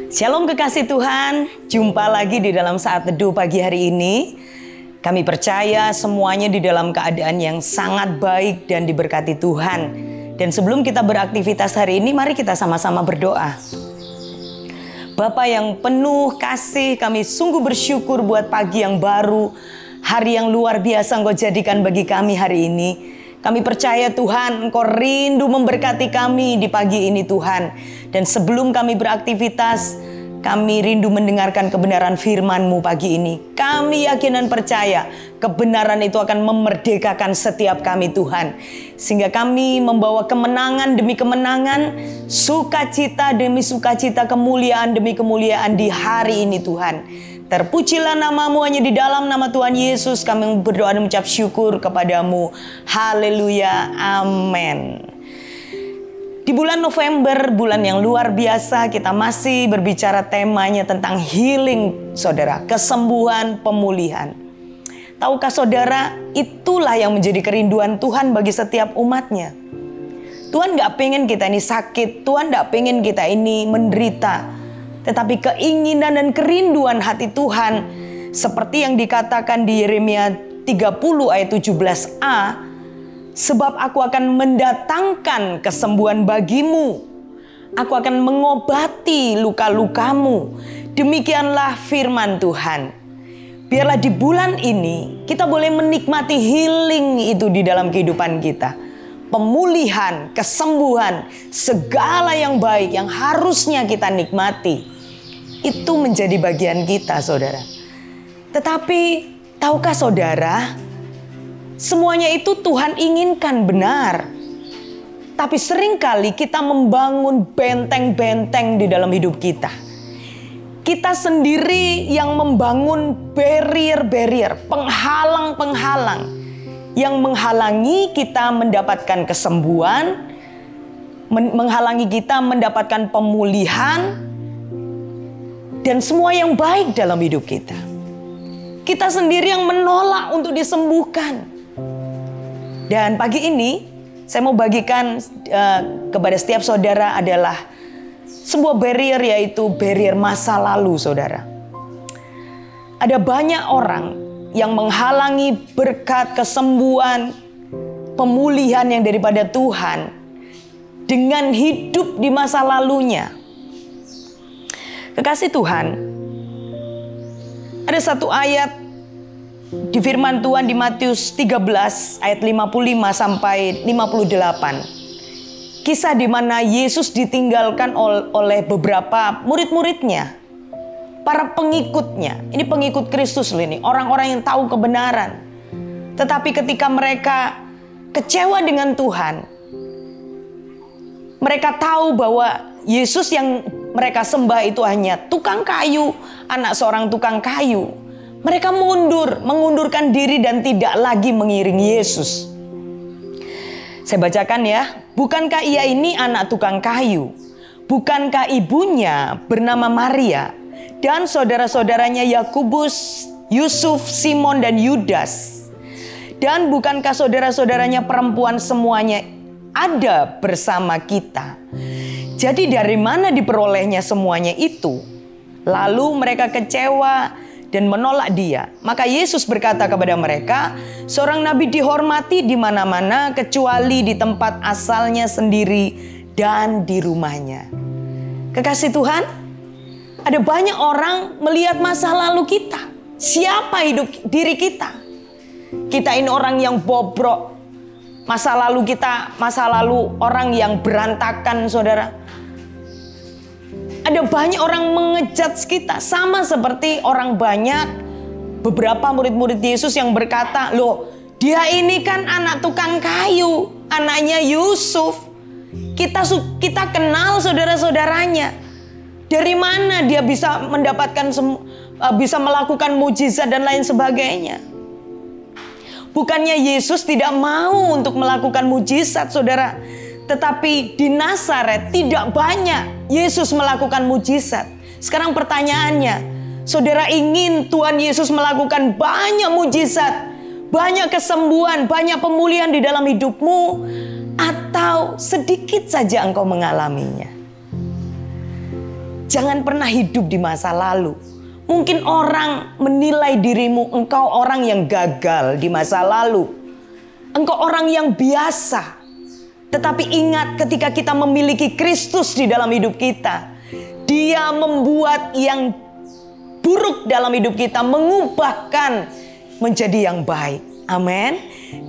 Shalom kekasih Tuhan, jumpa lagi di dalam saat teduh pagi hari ini. Kami percaya semuanya di dalam keadaan yang sangat baik dan diberkati Tuhan. Dan sebelum kita beraktivitas hari ini, mari kita sama-sama berdoa. Bapa yang penuh kasih, kami sungguh bersyukur buat pagi yang baru, hari yang luar biasa Engkau jadikan bagi kami hari ini. Kami percaya Tuhan, Engkau rindu memberkati kami di pagi ini Tuhan. Dan sebelum kami beraktivitas, kami rindu mendengarkan kebenaran firman-Mu pagi ini. Kami yakin dan percaya kebenaran itu akan memerdekakan setiap kami Tuhan. Sehingga kami membawa kemenangan demi kemenangan, sukacita demi sukacita, kemuliaan demi kemuliaan di hari ini Tuhan. Terpujilah nama-Mu, hanya di dalam nama Tuhan Yesus kami berdoa dan mengucap syukur kepadamu. Haleluya, amin. Di bulan November, bulan yang luar biasa, kita masih berbicara temanya tentang healing, saudara. Kesembuhan, pemulihan. Tahukah saudara, itulah yang menjadi kerinduan Tuhan bagi setiap umatnya. Tuhan gak pengen kita ini sakit, Tuhan gak pengen kita ini menderita. Tetapi keinginan dan kerinduan hati Tuhan, seperti yang dikatakan di Yeremia 30 ayat 17a, sebab aku akan mendatangkan kesembuhan bagimu. Aku akan mengobati luka-lukamu. Demikianlah firman Tuhan. Biarlah di bulan ini kita boleh menikmati healing itu di dalam kehidupan kita. Pemulihan, kesembuhan, segala yang baik yang harusnya kita nikmati. Itu menjadi bagian kita, saudara. Tetapi tahukah saudara, semuanya itu Tuhan inginkan benar. Tapi seringkali kita membangun benteng-benteng di dalam hidup kita. Kita sendiri yang membangun barrier-barrier, penghalang-penghalang yang menghalangi kita mendapatkan kesembuhan, menghalangi kita mendapatkan pemulihan, dan semua yang baik dalam hidup kita. Kita sendiri yang menolak untuk disembuhkan. Dan pagi ini saya mau bagikan kepada setiap saudara adalah sebuah barrier, yaitu barrier masa lalu, saudara. Ada banyak orang yang menghalangi berkat kesembuhan, pemulihan yang daripada Tuhan dengan hidup di masa lalunya. Kekasih Tuhan, ada satu ayat di firman Tuhan di Matius 13 ayat 55 sampai 58. Kisah di mana Yesus ditinggalkan oleh beberapa murid-muridnya, para pengikutnya. Ini pengikut Kristus loh ini, orang-orang yang tahu kebenaran. Tetapi ketika mereka kecewa dengan Tuhan, mereka tahu bahwa Yesus yang mereka sembah itu hanya tukang kayu, anak seorang tukang kayu. Mereka mengundurkan diri dan tidak lagi mengiringi Yesus. Saya bacakan ya. Bukankah ia ini anak tukang kayu? Bukankah ibunya bernama Maria dan saudara-saudaranya Yakobus, Yusuf, Simon dan Yudas? Dan bukankah saudara-saudaranya perempuan semuanya ada bersama kita? Jadi dari mana diperolehnya semuanya itu? Lalu mereka kecewa dan menolak dia. Maka Yesus berkata kepada mereka, seorang nabi dihormati di mana-mana kecuali di tempat asalnya sendiri dan di rumahnya. Kekasih Tuhan, ada banyak orang melihat masa lalu kita. Siapa hidup diri kita? Kita ini orang yang bobrok. Masa lalu kita, masa lalu orang yang berantakan, saudara. Ada banyak orang mengejudge kita, sama seperti orang banyak beberapa murid-murid Yesus yang berkata, loh dia ini kan anak tukang kayu, anaknya Yusuf. Kita kenal saudara-saudaranya. Dari mana dia bisa mendapatkan bisa melakukan mujizat dan lain sebagainya? Bukannya Yesus tidak mau untuk melakukan mujizat, saudara. Tetapi di Nazaret tidak banyak Yesus melakukan mujizat. Sekarang pertanyaannya, saudara ingin Tuhan Yesus melakukan banyak mujizat, banyak kesembuhan, banyak pemulihan di dalam hidupmu, atau sedikit saja engkau mengalaminya? Jangan pernah hidup di masa lalu. Mungkin orang menilai dirimu, engkau orang yang gagal di masa lalu. Engkau orang yang biasa. Tetapi ingat, ketika kita memiliki Kristus di dalam hidup kita, Dia membuat yang buruk dalam hidup kita, mengubahkan menjadi yang baik. Amin.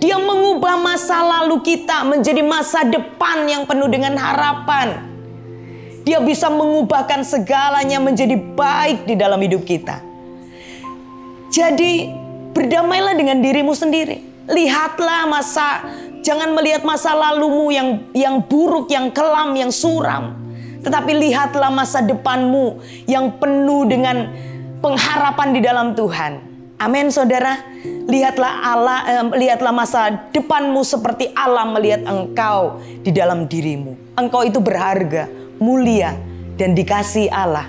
Dia mengubah masa lalu kita menjadi masa depan yang penuh dengan harapan. Dia bisa mengubahkan segalanya menjadi baik di dalam hidup kita. Jadi berdamailah dengan dirimu sendiri. Lihatlah jangan melihat masa lalumu yang buruk, yang kelam, yang suram. Tetapi lihatlah masa depanmu yang penuh dengan pengharapan di dalam Tuhan. Amin, saudara. Lihatlah masa depanmu seperti Allah melihat engkau di dalam dirimu. Engkau itu berharga, mulia, dan dikasihi Allah.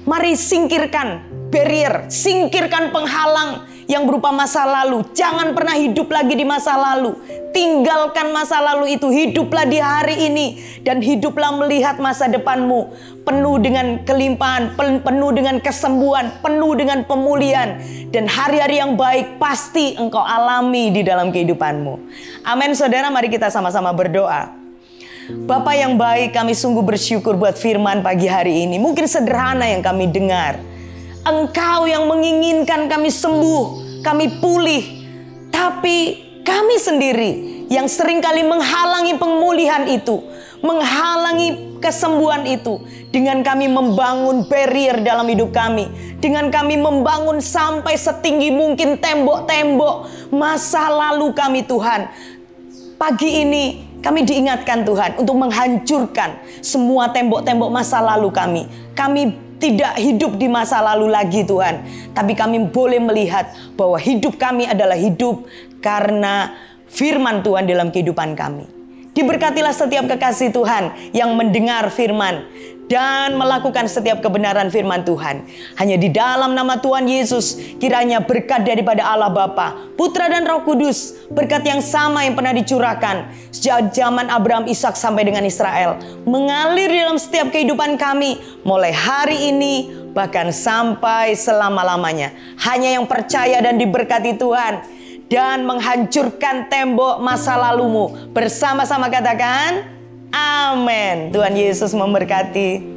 Mari singkirkan barrier, singkirkan penghalang yang berupa masa lalu. Jangan pernah hidup lagi di masa lalu. Tinggalkan masa lalu itu. Hiduplah di hari ini. Dan hiduplah melihat masa depanmu penuh dengan kelimpahan, penuh dengan kesembuhan, penuh dengan pemulihan. Dan hari-hari yang baik pasti engkau alami di dalam kehidupanmu. Amin, saudara. Mari kita sama-sama berdoa. Bapa yang baik, kami sungguh bersyukur buat firman pagi hari ini. Mungkin sederhana yang kami dengar. Engkau yang menginginkan kami sembuh, kami pulih. Tapi kami sendiri yang seringkali menghalangi pemulihan itu, menghalangi kesembuhan itu, dengan kami membangun barrier dalam hidup kami, dengan kami membangun sampai setinggi mungkin tembok-tembok masa lalu kami, Tuhan. Pagi ini kami diingatkan Tuhan untuk menghancurkan semua tembok-tembok masa lalu kami. Kami tidak hidup di masa lalu lagi, Tuhan. Tapi kami boleh melihat bahwa hidup kami adalah hidup karena firman Tuhan dalam kehidupan kami. Diberkatilah setiap kekasih Tuhan yang mendengar firman dan melakukan setiap kebenaran firman Tuhan. Hanya di dalam nama Tuhan Yesus, kiranya berkat daripada Allah Bapa, Putra dan Roh Kudus, berkat yang sama yang pernah dicurahkan sejak zaman Abraham, Ishak sampai dengan Israel, mengalir dalam setiap kehidupan kami mulai hari ini bahkan sampai selama-lamanya. Hanya yang percaya dan diberkati Tuhan dan menghancurkan tembok masa lalumu, bersama-sama katakan amin. Tuhan Yesus memberkati.